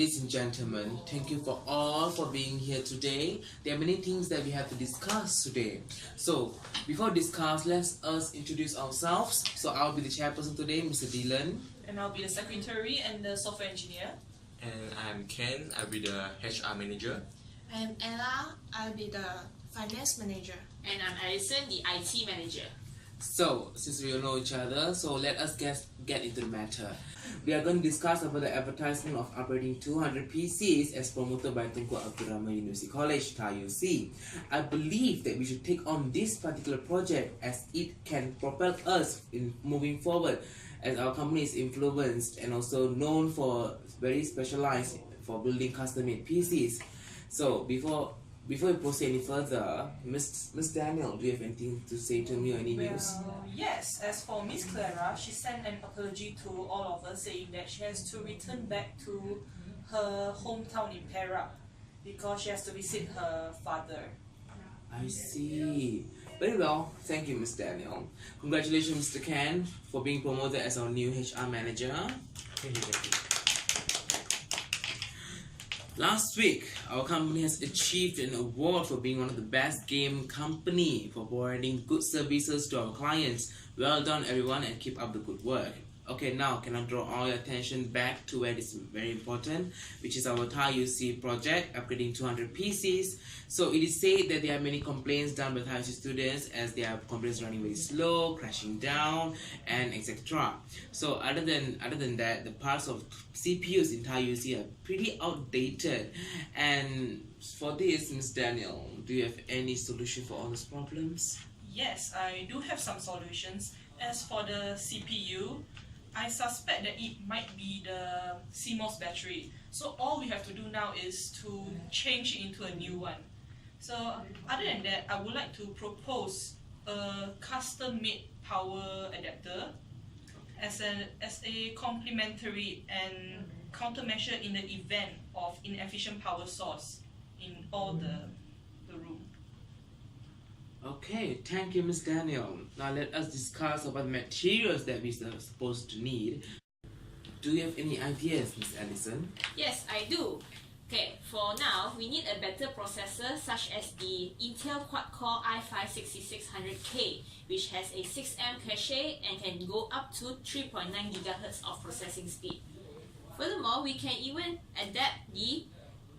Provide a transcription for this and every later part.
ladies and gentlemen, thank you for all for being here today. There are many things that we have to discuss today. So, before discuss, let's us introduce ourselves. So, I'll be the chairperson today, Mr. Dylan. And I'll be the secretary and the software engineer. And I'm Ken, I'll be the HR manager. I'm Ella, I'll be the finance manager. And I'm Alison, the IT manager. So, since we all know each other, so let us get into the matter. We are going to discuss about the advertisement of upgrading 200 PCs as promoted by Tunku Abdul Rahman University College, TARUC. I believe that we should take on this particular project as it can propel us in moving forward, as our company is influenced and also known for very specialized for building custom-made PCs. So before we proceed any further, Miss Daniel, do you have anything to say to me or any news? Yes, as for Miss Clara, she sent an apology to all of us saying that she has to return back to her hometown in Perak because she has to visit her father. I see. Very well. Thank you, Miss Daniel. Congratulations, Mr. Ken, for being promoted as our new HR manager. Thank you. Last week, our company has achieved an award for being one of the best game company for providing good services to our clients. Well done, everyone, and keep up the good work. Okay, now can I draw all your attention back to where this is very important, which is our TARUC project, upgrading 200 PCs. So it is said that there are many complaints done by TARUC students as their complaints running very slow, crashing down, and etc. So other than that, the parts of CPUs in TARUC are pretty outdated. And for this, Ms. Daniel, do you have any solution for all these problems? Yes, I do have some solutions. As for the CPU, I suspect that it might be the CMOS battery. So all we have to do now is to change it into a new one. So other than that, I would like to propose a custom-made power adapter as a complementary and countermeasure in the event of inefficient power source in all the room. Okay, thank you, Miss Daniel. Now let us discuss about the materials that we are supposed to need. Do you have any ideas, Miss Allison? Yes, I do. Okay, for now, we need a better processor such as the Intel quad-core i5-6600K, which has a 6M cache and can go up to 3.9 GHz of processing speed. Furthermore, we can even adapt the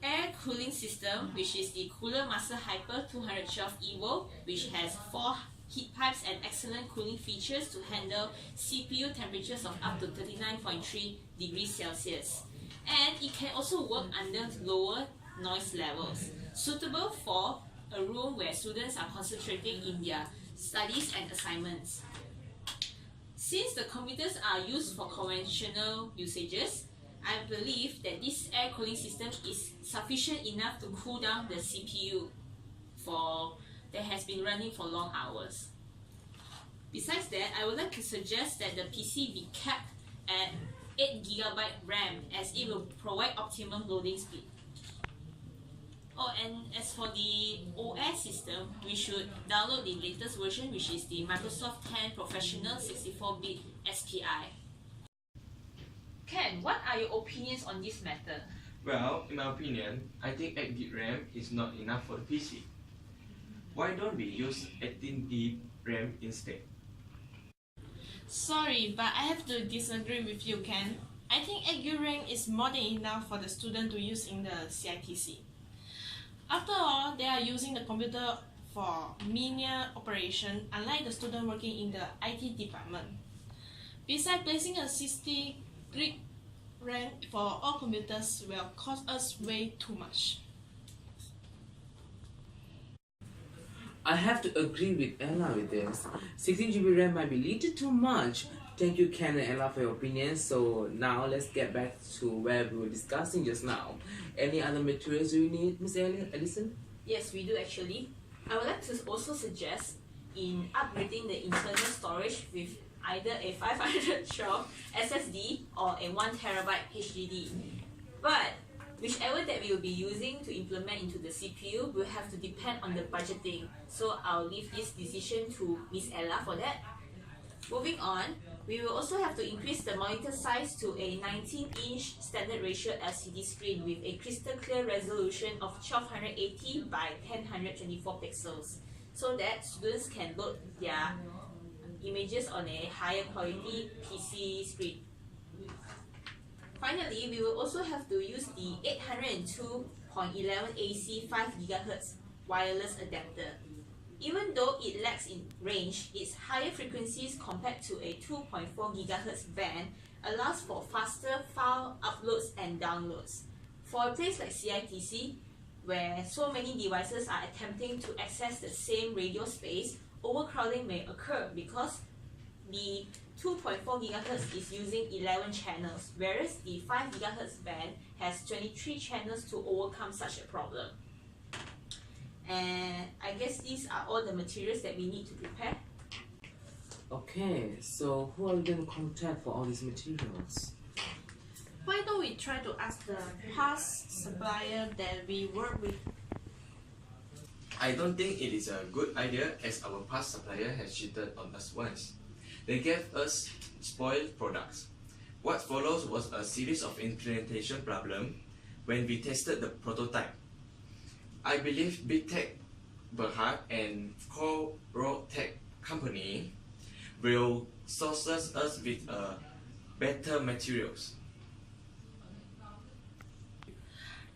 air cooling system, which is the Cooler Master Hyper 212 Evo, which has 4 heat pipes and excellent cooling features to handle CPU temperatures of up to 39.3 degrees Celsius. And it can also work under lower noise levels, suitable for a room where students are concentrating in their studies and assignments. Since the computers are used for conventional usages, I believe that this air cooling system is sufficient enough to cool down the CPU that has been running for long hours. Besides that, I would like to suggest that the PC be kept at 8GB RAM as it will provide optimum loading speed. Oh, and as for the OS system, we should download the latest version, which is the Microsoft 10 Professional 64-bit SPI. Ken, what are your opinions on this matter? Well, in my opinion, I think 8GB RAM is not enough for the PC. Why don't we use 18GB RAM instead? Sorry, but I have to disagree with you, Ken. I think 8GB RAM is more than enough for the student to use in the CITC. After all, they are using the computer for menial operation, unlike the student working in the IT department. Besides, placing a 60GB RAM for all computers will cost us way too much. I have to agree with Ella with this. 16GB RAM might be a little too much. Thank you, Ken and Ella, for your opinions. So now let's get back to where we were discussing just now. Any other materials do you need, Miss Allison? Yes, we do actually. I would like to also suggest in upgrading the internal storage with either a 512 SSD or a 1TB HDD. But whichever that we will be using to implement into the CPU will have to depend on the budgeting. So I'll leave this decision to Miss Ella for that. Moving on, we will also have to increase the monitor size to a 19-inch standard ratio LCD screen with a crystal clear resolution of 1280 by 1024 pixels so that students can load their images on a higher quality PC screen. Finally, we will also have to use the 802.11 AC 5 GHz wireless adapter. Even though it lacks in range, its higher frequencies compared to a 2.4 GHz band allows for faster file uploads and downloads. For a place like CITC, where so many devices are attempting to access the same radio space, overcrowding may occur because the 2.4 GHz is using 11 channels, whereas the 5 GHz band has 23 channels to overcome such a problem. And I guess these are all the materials that we need to prepare. Okay, so who are we going to contact for all these materials? Why don't we try to ask the past supplier that we work with? I don't think it is a good idea as our past supplier has cheated on us once. They gave us spoiled products. What follows was a series of implementation problems when we tested the prototype. I believe Big Tech Berhad and Core Tech Company will source us with better materials.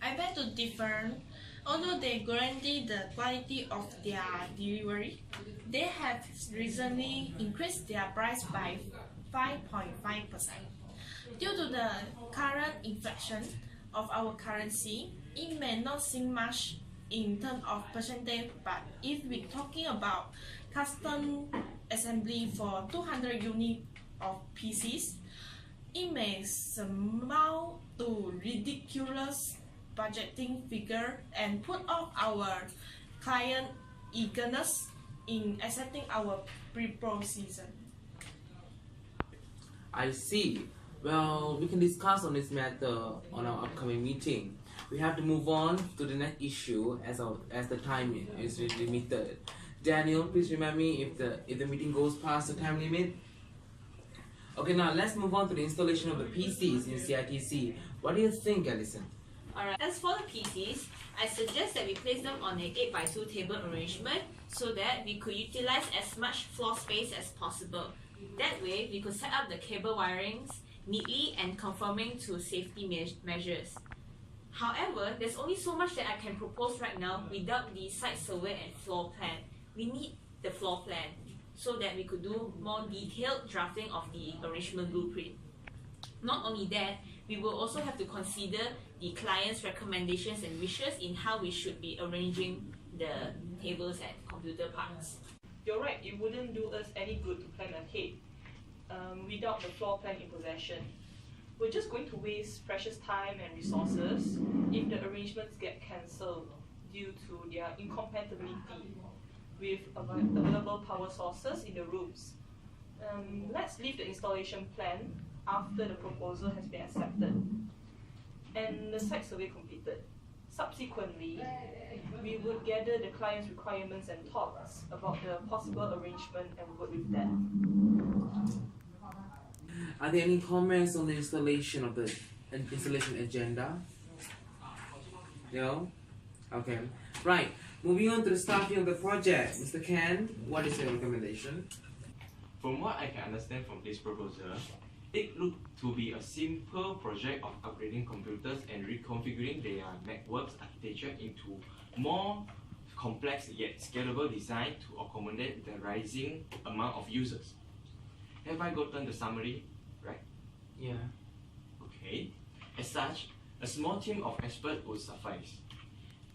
I beg to differ. Although they guarantee the quality of their delivery, they have recently increased their price by 5.5%. Due to the current inflation of our currency, it may not seem much in terms of percentage, but if we're talking about custom assembly for 200 units of PCs, it may amount to ridiculous budgeting figure and put off our client eagerness in accepting our proposition. I see. Well, we can discuss on this matter on our upcoming meeting. We have to move on to the next issue as the time is limited. Daniel, please remind me if the meeting goes past the time limit. Okay, now let's move on to the installation of the PCs in CITC. What do you think, Alison? Alright, as for the PCs, I suggest that we place them on an 8x2 table arrangement so that we could utilize as much floor space as possible. That way, we could set up the cable wirings neatly and conforming to safety measures. However, there's only so much that I can propose right now without the site survey and floor plan. We need the floor plan so that we could do more detailed drafting of the arrangement blueprint. Not only that, we will also have to consider the client's recommendations and wishes in how we should be arranging the tables and computer parts. You're right, it wouldn't do us any good to plan ahead without the floor plan in possession. We're just going to waste precious time and resources if the arrangements get cancelled due to their incompatibility with available power sources in the rooms. Let's leave the installation plan after the proposal has been accepted and the site survey completed. Subsequently, we would gather the client's requirements and thoughts about the possible arrangement and work with them. Are there any comments on the installation of the installation agenda? No? Okay. Right. Moving on to the starting of the project. Mr. Ken, what is your recommendation? From what I can understand from this proposal, it looked to be a simple project of upgrading computers and reconfiguring their networks architecture into more complex yet scalable design to accommodate the rising amount of users. Have I gotten the summary right? Yeah. Okay. As such, a small team of experts would suffice.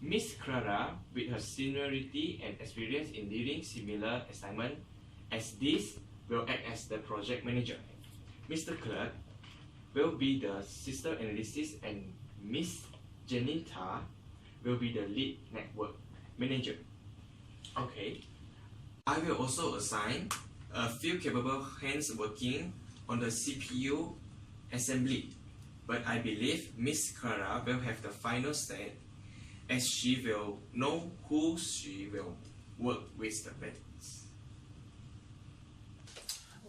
Miss Clara, with her seniority and experience in leading similar assignments as this, will act as the project manager. Mr. Clark will be the system analysis and Miss Janita will be the lead network manager. Okay. I will also assign a few capable hands working on the CPU assembly, but I believe Miss Clara will have the final say as she will know who she will work with the best.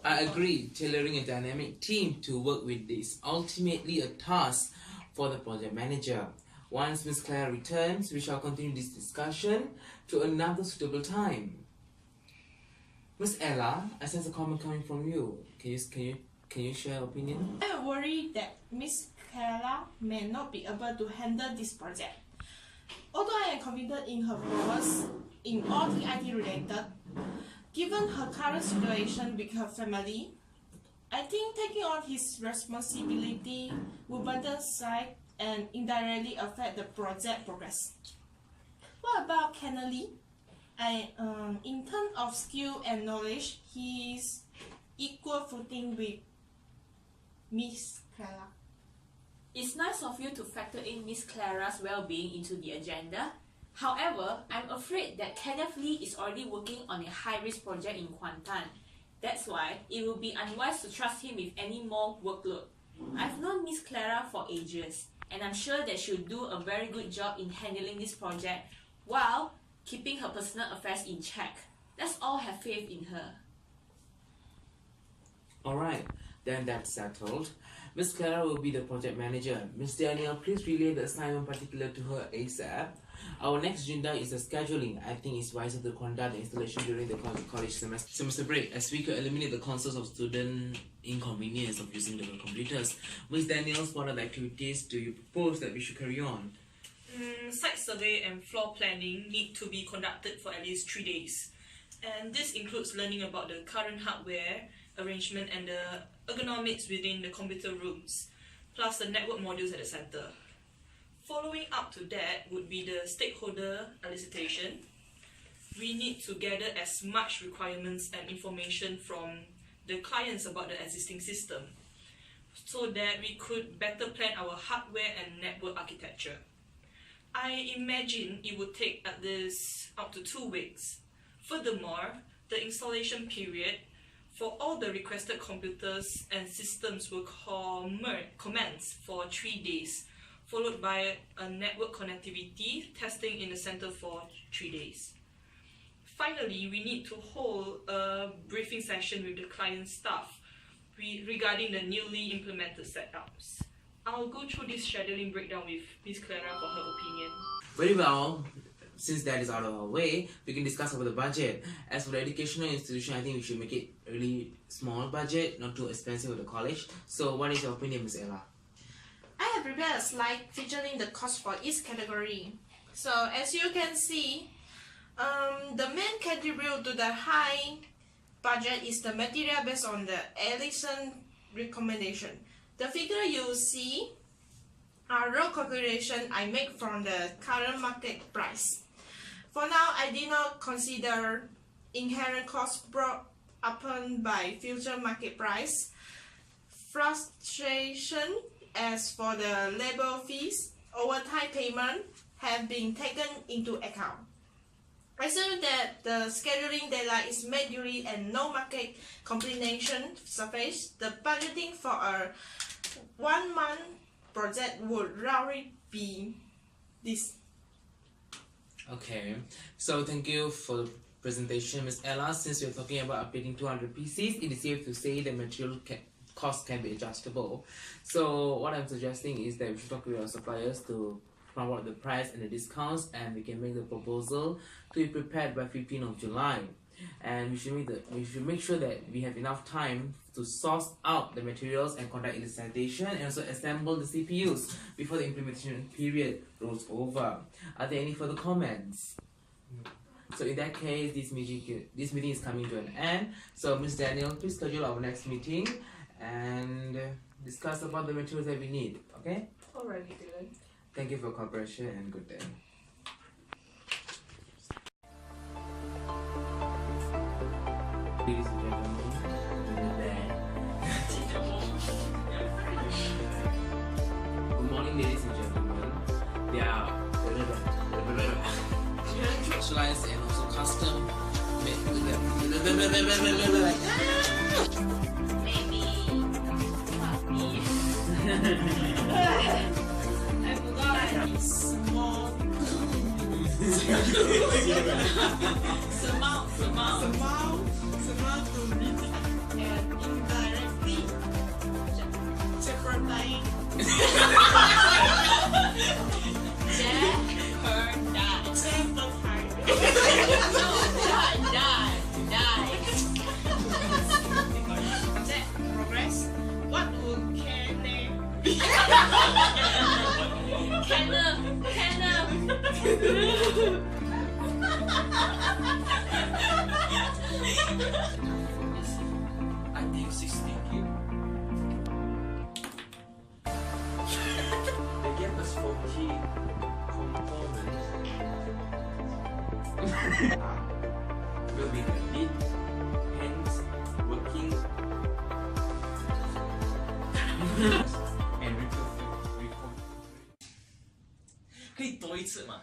I agree. Tailoring a dynamic team to work with is ultimately a task for the project manager. Once Ms. Claire returns, we shall continue this discussion to another suitable time. Ms. Ella, I sense a comment coming from you. Can you share your opinion? I am worried that Miss Clara may not be able to handle this project. Although I am confident in her prowess in all things IT related, given her current situation with her family, I think taking on his responsibility will burden side and indirectly affect the project progress. What about Kennedy? In terms of skill and knowledge, he is equal footing with Miss Clara. It's nice of you to factor in Miss Clara's well-being into the agenda. However, I'm afraid that Kenneth Lee is already working on a high-risk project in Kuantan. That's why it will be unwise to trust him with any more workload. I've known Miss Clara for ages, and I'm sure that she'll do a very good job in handling this project while keeping her personal affairs in check. Let's all have faith in her. Alright, then that's settled. Ms. Clara will be the project manager. Ms. Daniel, please relay the assignment particular to her ASAP. Our next agenda is the scheduling. I think it's wiser to conduct the installation during the college semester break, as we could eliminate the concerns of student inconvenience of using the computers. Ms. Daniels, what other activities do you propose that we should carry on? Site survey and floor planning need to be conducted for at least 3 days. And this includes learning about the current hardware arrangement and the ergonomics within the computer rooms, plus the network modules at the center. Following up to that would be the stakeholder elicitation. We need to gather as much requirements and information from the clients about the existing system so that we could better plan our hardware and network architecture. I imagine it would take at least up to 2 weeks. Furthermore, the installation period for all the requested computers and systems will commence for 3 days, followed by a network connectivity testing in the center for 3 days. Finally, we need to hold a briefing session with the client staff regarding the newly implemented setups. I'll go through this scheduling breakdown with Ms. Clara for her opinion. Very well. Since that is out of our way, we can discuss about the budget. As for the educational institution, I think we should make it really small budget, not too expensive for the college. So what is your opinion, Ms. Ella? I have prepared a slide featuring the cost for each category. So as you can see, the main contributor to the high budget is the material based on the Ellison recommendation. The figure you see are raw calculation I make from the current market price. For now, I did not consider inherent costs brought upon by future market price, fluctuation as for the labor fees, overtime payment have been taken into account. Assume that the scheduling deadline is made during and no market combination surface, the budgeting for a 1 month project would roughly be this. Okay, so thank you for the presentation, Ms. Ella. Since we're talking about updating 200 PCs, it is safe to say the material cost can be adjustable. So what I'm suggesting is that we should talk with our suppliers to promote the price and the discounts, and we can make the proposal to be prepared by 15th of July. And we should make sure that we have enough time to source out the materials and conduct elicitation and also assemble the CPUs before the implementation period rolls over. Are there any further comments? So in that case, this meeting is coming to an end. So Ms. Daniel, please schedule our next meeting and discuss about the materials that we need. Okay? Alright, Dylan. Thank you for your cooperation and good day. Ladies and gentlemen, good morning, ladies and gentlemen. They are specialized and also custom made. Maybe not me. I forgot. Small. Small to read. And Die. That progress. What would I think 60 gig. They gave us 40 components. Will be complete, hence working and record. 可以多一次吗？